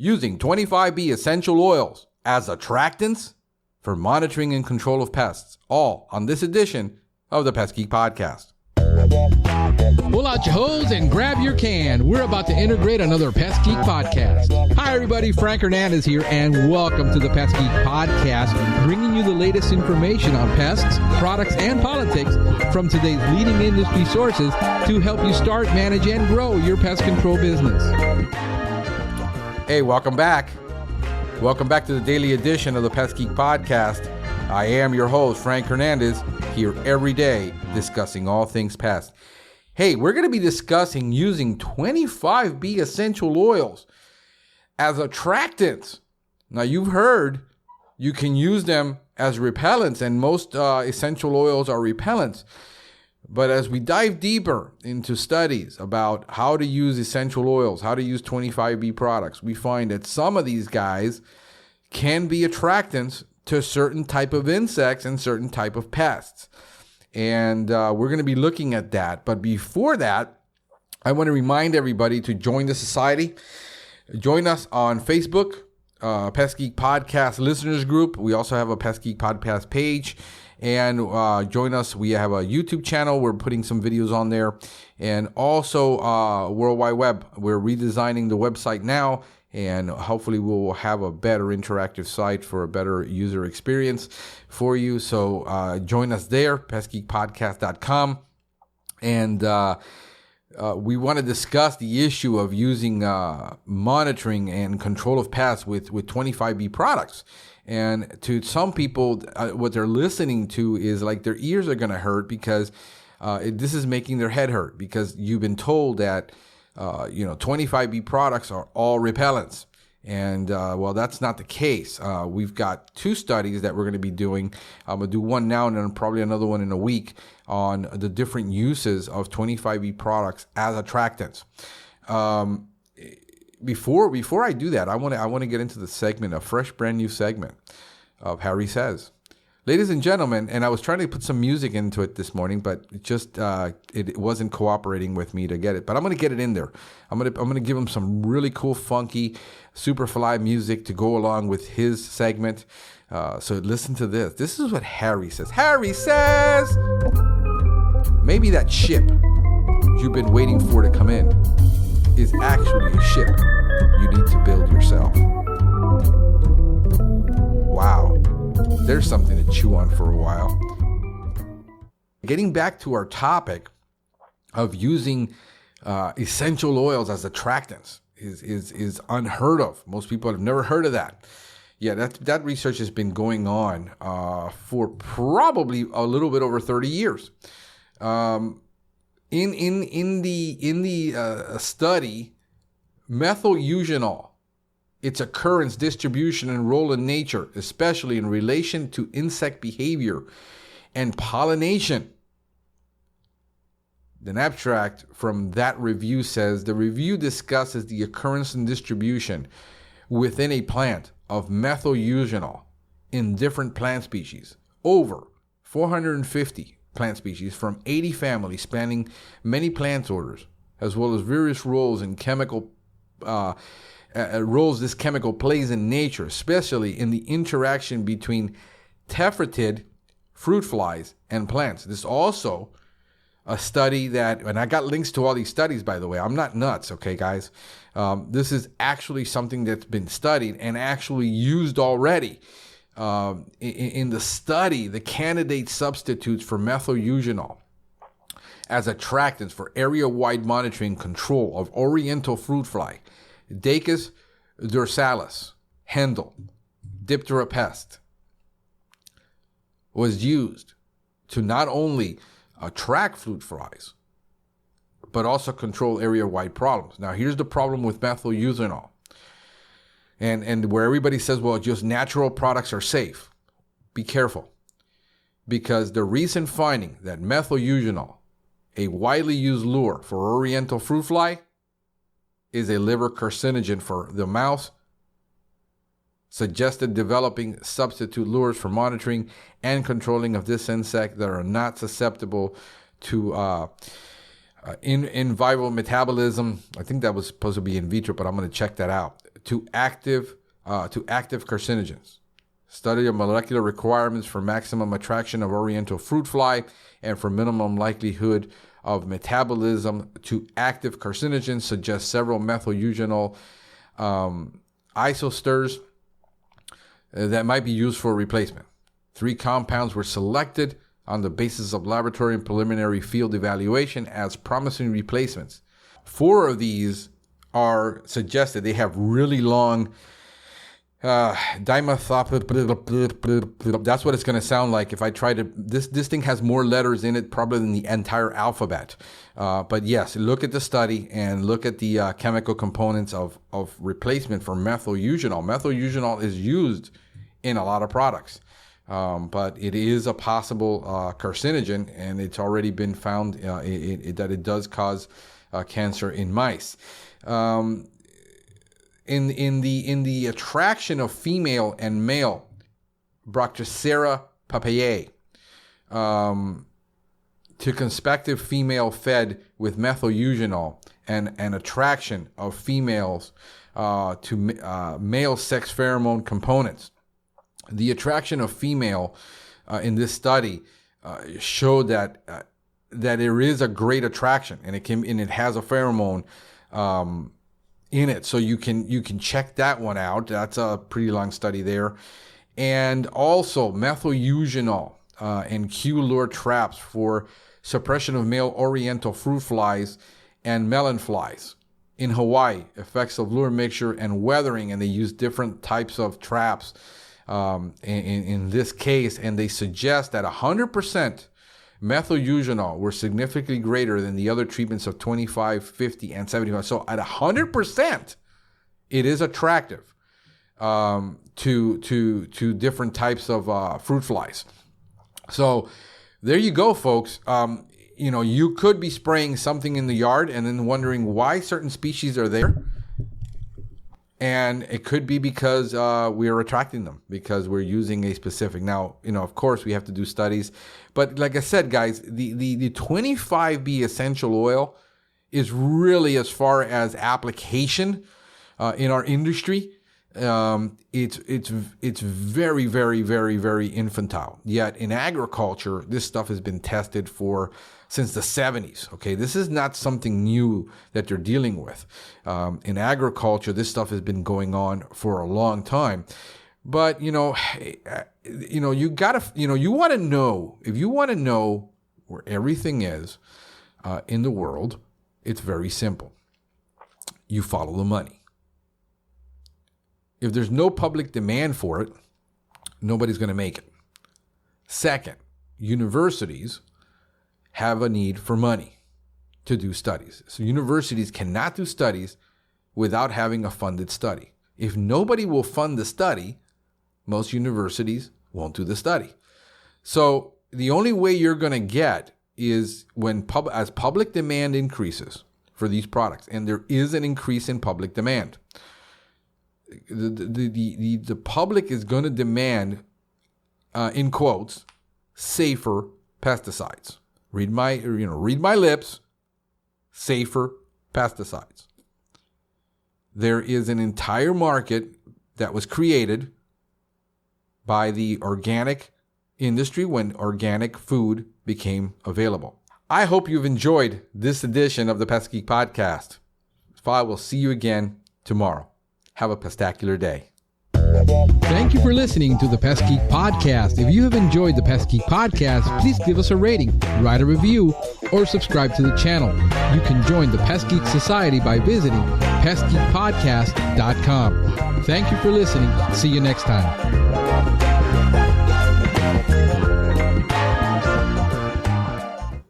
using 25B essential oils as attractants for monitoring and control of pests, all on this edition of the Pest Geek Podcast. Pull out your hose and grab your can. We're about to integrate another Pest Geek Podcast. Hi, everybody. Frank Hernandez here, and welcome to the Pest Geek Podcast, bringing you the latest information on pests, products, and politics from today's leading industry sources to help you start, manage, and grow your pest control business. Hey, welcome back. Welcome back to the daily edition of the Pest Geek Podcast. I am your host, Frank Hernandez, here every day discussing all things pest. Hey, we're going to be discussing using 25B essential oils as attractants. Now, you've heard you can use them as repellents, and most essential oils are repellents. But as we dive deeper into studies about how to use essential oils, how to use 25B products, we find that some of these guys can be attractants to certain type of insects and certain type of pests. And we're going to be looking at that. But before that, I want to remind everybody to join the society. Join us on Facebook, Pest Geek Podcast Listeners Group. We also have a Pest Geek Podcast page. And join us. We have a YouTube channel. We're putting some videos on there. And also World Wide Web. We're redesigning the website now. And hopefully we'll have a better interactive site for a better user experience for you. So join us there, pestgeekpodcast.com. And we want to discuss the issue of using monitoring and control of pests with 25B products. And to some people, what they're listening to is like their ears are going to hurt because this is making their head hurt because you've been told that 25B products are all repellents. And, well, that's not the case. We've got two studies that we're going to be doing. I'm going to do one now and then probably another one in a week on the different uses of 25B products as attractants. Before I do that, I want to get into the segment, a fresh, brand new segment of Harry Says. Ladies and gentlemen, and I was trying to put some music into it this morning, but it wasn't cooperating with me to get it. But I'm going to get it in there. I'm going to give him some really cool, funky, Superfly music to go along with his segment. So listen to this. This is what Harry says. Harry says, maybe that ship you've been waiting for to come in is actually a ship you need to build yourself. Wow. There's something to chew on for a while. Getting back to our topic of using essential oils as attractants is unheard of. Most people have never heard of that. Yeah, that research has been going on for probably a little bit over 30 years. In the study, methyl-eugenol, its occurrence, distribution, and role in nature, especially in relation to insect behavior and pollination. An abstract from that review says, the review discusses the occurrence and distribution within a plant of methyl-eugenol in different plant species, over 450 plant species from 80 families spanning many plant orders, as well as various roles in chemical roles this chemical plays in nature, especially in the interaction between tephritid fruit flies and plants. This is also a study that, and I got links to all these studies, by the way. I'm not nuts, okay, guys? This is actually something that's been studied and actually used already. In the study, the candidate substitutes for methyl-eugenol as attractants for area-wide monitoring control of oriental fruit fly, Dacus dorsalis, Hendel, Diptera pest, was used to not only attract fruit flies, but also control area-wide problems. Now, here's the problem with methyl-eugenol. And where everybody says, well, just natural products are safe. Be careful. Because the recent finding that methyl-eugenol, a widely used lure for oriental fruit fly, is a liver carcinogen for the mouse, suggested developing substitute lures for monitoring and controlling of this insect that are not susceptible to in vivo metabolism. I think that was supposed to be in vitro, but I'm going to check that out. to active carcinogens. Study of molecular requirements for maximum attraction of oriental fruit fly and for minimum likelihood of metabolism to active carcinogens suggests several methyl-eugenol isosters that might be used for replacement. 3 compounds were selected on the basis of laboratory and preliminary field evaluation as promising replacements. 4 of these are suggested. They have really long dimethylpropyl. That's what it's going to sound like if I try to. This thing has more letters in it probably than the entire alphabet. But yes, look at the study and look at the chemical components of replacement for methyl-eugenol. Methyl-eugenol is used in a lot of products, but it is a possible carcinogen, and it's already been found that it does cause cancer in mice. In the attraction of female and male Brachycera papayae to conspective female fed with methyl-eugenol and attraction of females to male sex pheromone components. The attraction of female in this study showed that there is a great attraction, and it has a pheromone in it, so you can check that one out. That's a pretty long study there. And also methyl-eugenol and Q-lure traps for suppression of male oriental fruit flies and melon flies. In Hawaii, effects of lure mixture and weathering, and they use different types of traps in this case, and they suggest that 100% methyl-eugenol were significantly greater than the other treatments of 25, 50, and 75. So at 100%, it is attractive to different types of fruit flies. So there you go, folks. You could be spraying something in the yard and then wondering why certain species are there. And it could be because we are attracting them because we're using a specific. Now, of course, we have to do studies. But like I said, guys, the 25B essential oil is really, as far as application in our industry, it's very, very, very, very infantile. Yet in agriculture, this stuff has been tested since the 70s. Okay, this is not something new that they're dealing with. In agriculture, this stuff has been going on for a long time. But you want to know, if you want to know where everything is in the world, it's very simple. You follow the money. If there's no public demand for it, nobody's going to make it. Second, universities have a need for money to do studies. So universities cannot do studies without having a funded study. If nobody will fund the study, most universities won't do the study. So the only way you're going to get is as public demand increases for these products, and there is an increase in public demand. The public is going to demand, in quotes, safer pesticides. Read my lips. Safer pesticides. There is an entire market that was created by the organic industry when organic food became available. I hope you've enjoyed this edition of the Pest Geek Podcast. I will see you again tomorrow. Have a pestacular day. Thank you for listening to the Pest Geek Podcast. If you have enjoyed the Pest Geek Podcast, please give us a rating, write a review, or subscribe to the channel. You can join the Pest Geek Society by visiting pestgeekpodcast.com. Thank you for listening. See you next time.